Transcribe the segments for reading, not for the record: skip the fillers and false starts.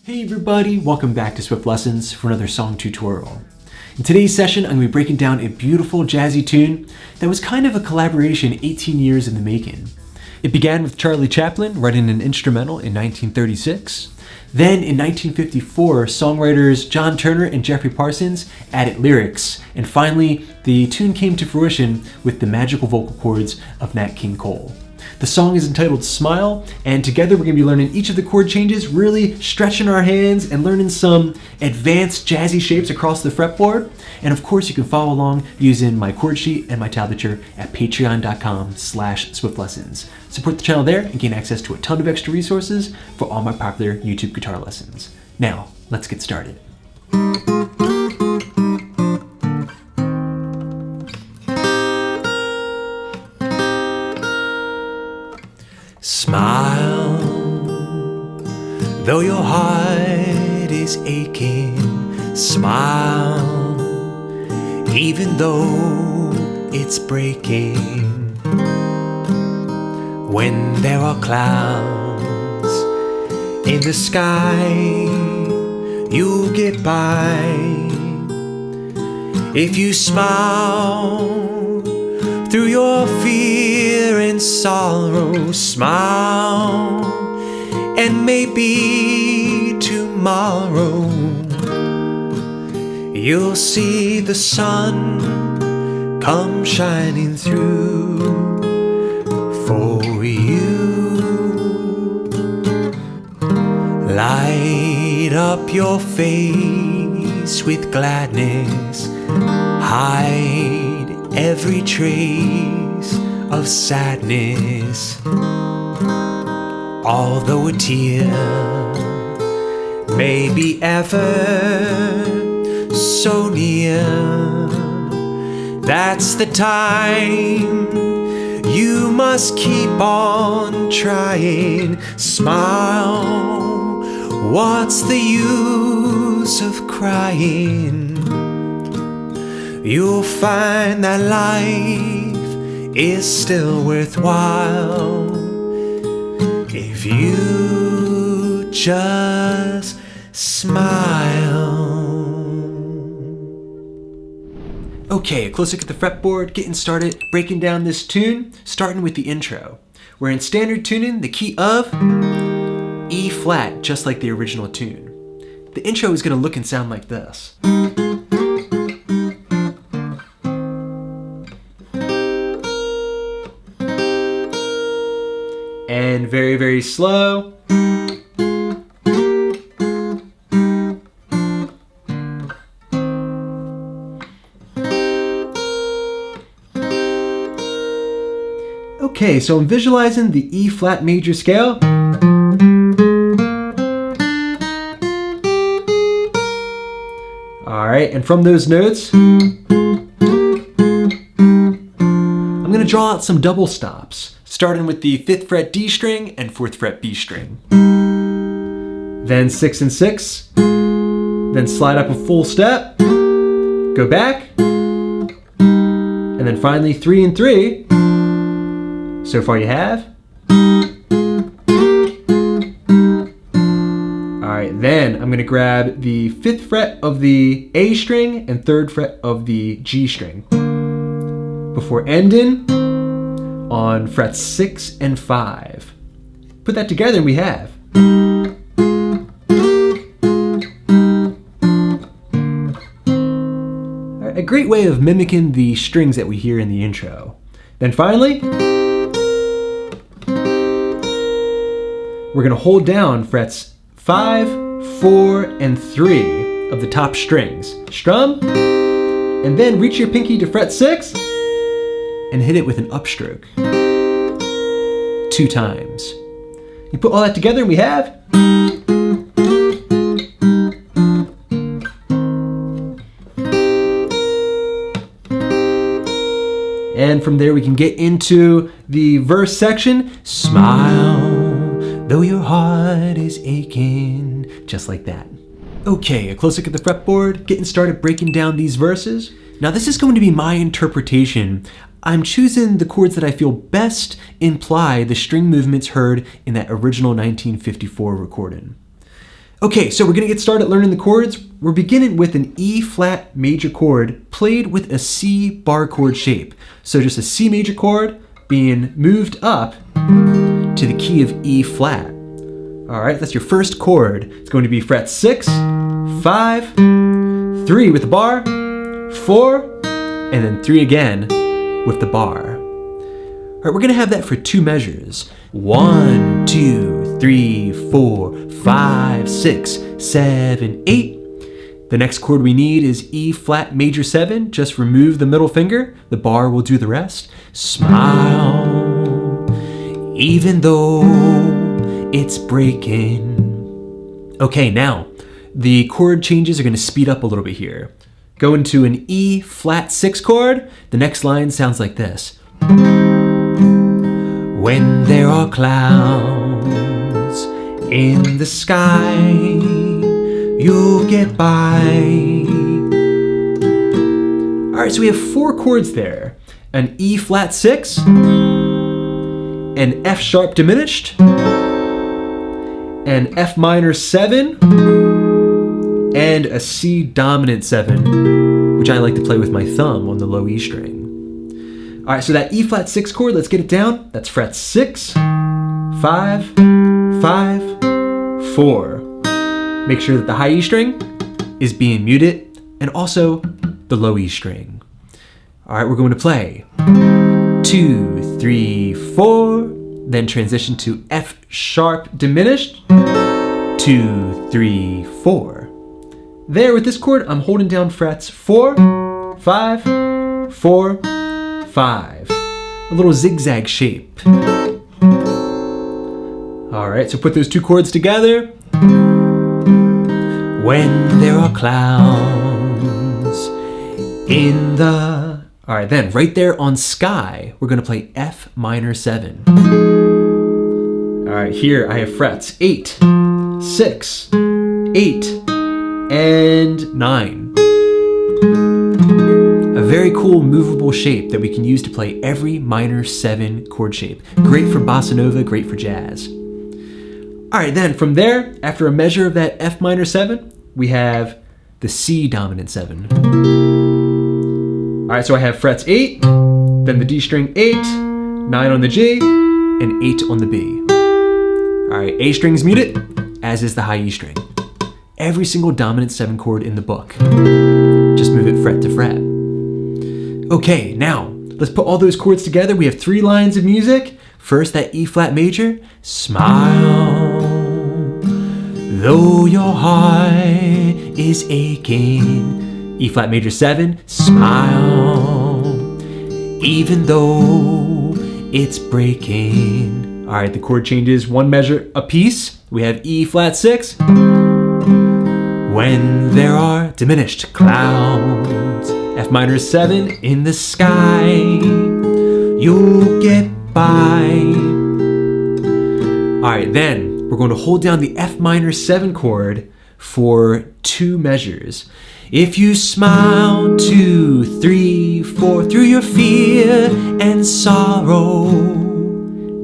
Hey everybody, welcome back to Swift Lessons for another song tutorial. In today's session, I'm going to be breaking down a beautiful jazzy tune that was kind of a collaboration 18 years in the making. It began with Charlie Chaplin writing an instrumental in 1936. Then in 1954, songwriters John Turner and Jeffrey Parsons added lyrics. And finally, the tune came to fruition with the magical vocal cords of Nat King Cole. The song is entitled Smile, and together we're going to be learning each of the chord changes, really stretching our hands and learning some advanced jazzy shapes across the fretboard. And of course, you can follow along using my chord sheet and my tablature at patreon.com/swiftlessons. Support the channel there and gain access to a ton of extra resources for all my popular YouTube guitar lessons. Now, let's get started. Smile, though your heart is aching. Smile, even though it's breaking. When there are clouds in the sky, you'll get by. If you smile through your fear and sorrow, smile, and maybe tomorrow you'll see the sun come shining through for you. Light up your face with gladness, hide every trace of sadness. Although a tear may be ever so near, that's the time you must keep on trying. Smile, what's the use of crying? You'll find that life is still worthwhile if you just smile. Okay, a close look at the fretboard, getting started, breaking down this tune, starting with the intro. We're in standard tuning, the key of E flat, just like the original tune. The intro is going to look and sound like this. And very, very slow. Okay, so I'm visualizing the E flat major scale. All right, and from those notes, I'm going to draw out some double stops, starting with the 5th fret D string and 4th fret B string. Then 6 and 6, then slide up a full step, go back, and then finally 3 and 3. So far you have. Alright, then I'm going to grab the 5th fret of the A string and 3rd fret of the G string before ending on frets 6 and 5. Put that together and we have. A great way of mimicking the strings that we hear in the intro. Then finally, we're going to hold down frets 5, 4, and 3 of the top strings. Strum, and then reach your pinky to fret 6 and hit it with an upstroke 2 times. You put all that together and we have. And from there we can get into the verse section. Smile, though your heart is aching, just like that. Okay, a close look at the fretboard, getting started breaking down these verses. Now this is going to be my interpretation. I'm choosing the chords that I feel best imply the string movements heard in that original 1954 recording. Okay, so we're gonna get started learning the chords. We're beginning with an E flat major chord played with a C bar chord shape. So just a C major chord being moved up to the key of E flat. All right, that's your first chord. It's going to be fret 6, 5, 3 with the bar, 4, and then 3 again with the bar. All right, we're gonna have that for 2 measures. 1, 2, 3, 4, 5, 6, 7, 8. The next chord we need is E flat major 7. Just remove the middle finger. The bar will do the rest. Smile, even though it's breaking. Okay, now the chord changes are going to speed up a little bit here. Go into an E flat 6 chord. The next line sounds like this. When there are clouds in the sky, you'll get by. All right, so we have 4 chords there. An E flat 6, an F sharp diminished, an F minor 7, and a C dominant 7, which I like to play with my thumb on the low E string. All right, so that E flat 6 chord, let's get it down. That's fret 6, 5, 5, 4. Make sure that the high E string is being muted and also the low E string. All right, we're going to play 2, 3, 4, then transition to F sharp diminished, 2, 3, 4. There with this chord, I'm holding down frets 4, 5, 4, 5. A little zigzag shape. All right, so put those 2 chords together. When there are clouds in the... All right, then right there on sky, we're gonna play F minor 7. All right, here I have frets 8, 6, 8, and 9. A very cool movable shape that we can use to play every minor 7 chord shape. Great for bossa nova, great for jazz. All right, then from there, after a measure of that F minor 7, we have the C dominant 7. All right, so I have frets 8, then the D string 8, 9 on the G, and 8 on the B. All right, A string's muted, as is the high E string. Every single dominant 7 chord in the book. Just move it fret to fret. Okay, now, let's put all those chords together. We have 3 lines of music. First, that E flat major. Smile, though your heart is aching. E flat major 7. Smile, even though it's breaking. All right, the chord changes 1 measure apiece. We have E flat 6. When there are diminished clouds, F minor 7 in the sky, you'll get by. All right, then we're going to hold down the F minor 7 chord for 2 measures. If you smile 2, 3, 4 through your fear and sorrow.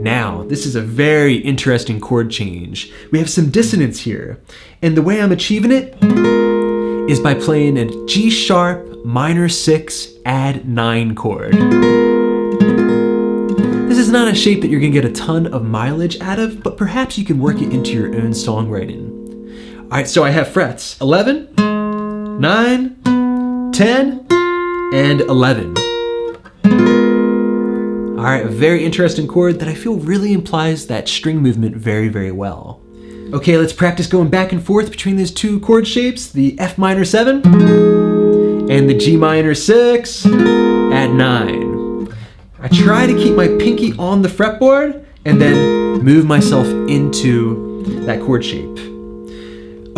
Now, this is a very interesting chord change. We have some dissonance here, and the way I'm achieving it is by playing a G sharp minor 6 add 9 chord. This is not a shape that you're gonna get a ton of mileage out of, but perhaps you can work it into your own songwriting. All right, so I have frets 11, 9, 10, and 11. All right, a very interesting chord that I feel really implies that string movement very, very well. Okay, let's practice going back and forth between these 2 chord shapes, the F minor 7 and the G minor 6 at 9. I try to keep my pinky on the fretboard and then move myself into that chord shape.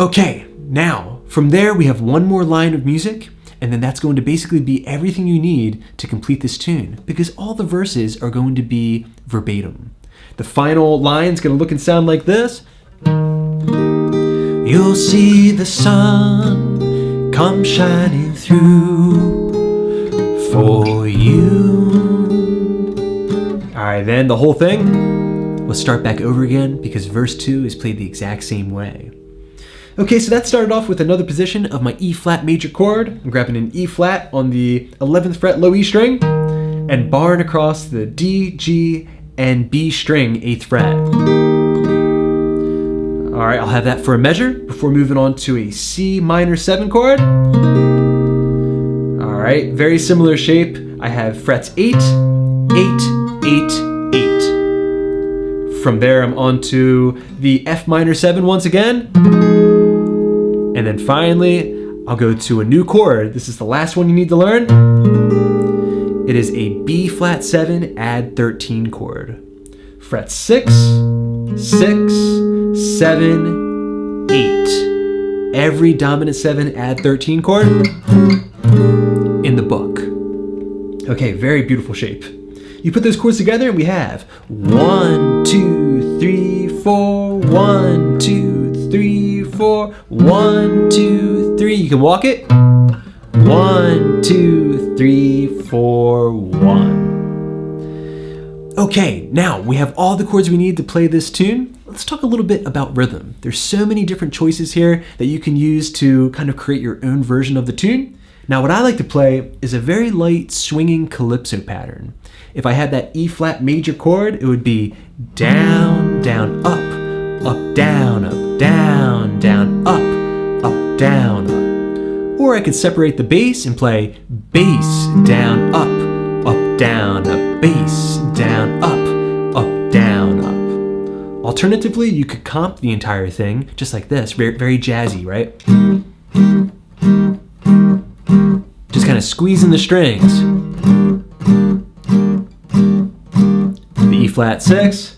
Okay, now from there we have 1 more line of music, and then that's going to basically be everything you need to complete this tune, because all the verses are going to be verbatim. The final line's gonna look and sound like this. You'll see the sun come shining through for you. All right, then the whole thing, we'll start back over again because verse 2 is played the exact same way. Okay, so that started off with another position of my E flat major chord. I'm grabbing an E flat on the 11th fret low E string and barring across the D, G, and B string 8th fret. All right, I'll have that for a measure before moving on to a C minor 7 chord. All right, very similar shape. I have frets 8, 8, 8, 8. From there, I'm on to the F minor 7 once again. And then finally, I'll go to a new chord. This is the last one you need to learn. It is a B flat 7 add 13 chord. Fret 6, 6, 7, 8. Every dominant 7 add 13 chord in the book. Okay, very beautiful shape. You put those chords together and we have 1, 2, 3, 4, 1, 2, 3, 4, 1, 2, 3. You can walk it. 1, 2, 3, 4, 1. Okay, now we have all the chords we need to play this tune. Let's talk a little bit about rhythm. There's so many different choices here that you can use to kind of create your own version of the tune. Now what I like to play is a very light swinging calypso pattern. If I had that E flat major chord, it would be down, down, up, down, down, up, down, up. Or I could separate the bass and play bass, down, up, down, bass, down, up, down, up. Alternatively, you could comp the entire thing just like this, very, very jazzy, right? Just kind of squeezing the strings. The E flat 6,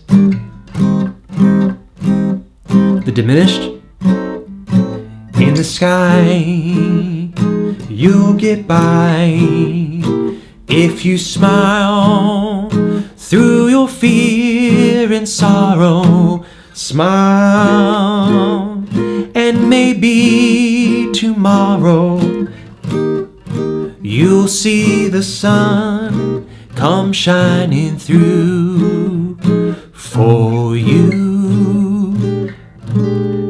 the diminished. In the sky, you'll get by if you smile through your fear and sorrow. Smile, and maybe tomorrow you'll see the sun come shining through for you.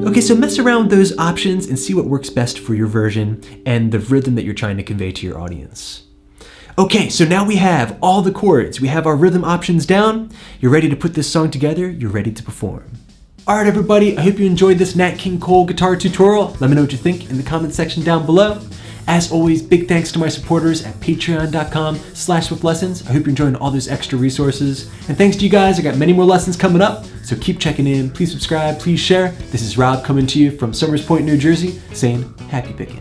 Okay, so mess around with those options and see what works best for your version and the rhythm that you're trying to convey to your audience. Okay, so now we have all the chords. We have our rhythm options down. You're ready to put this song together. You're ready to perform. All right, everybody, I hope you enjoyed this Nat King Cole guitar tutorial. Let me know what you think in the comment section down below. As always, big thanks to my supporters at patreon.com/swiftlessons. I hope you're enjoying all those extra resources. And thanks to you guys, I got many more lessons coming up, so keep checking in. Please subscribe, please share. This is Rob coming to you from Summers Point, New Jersey, saying happy picking.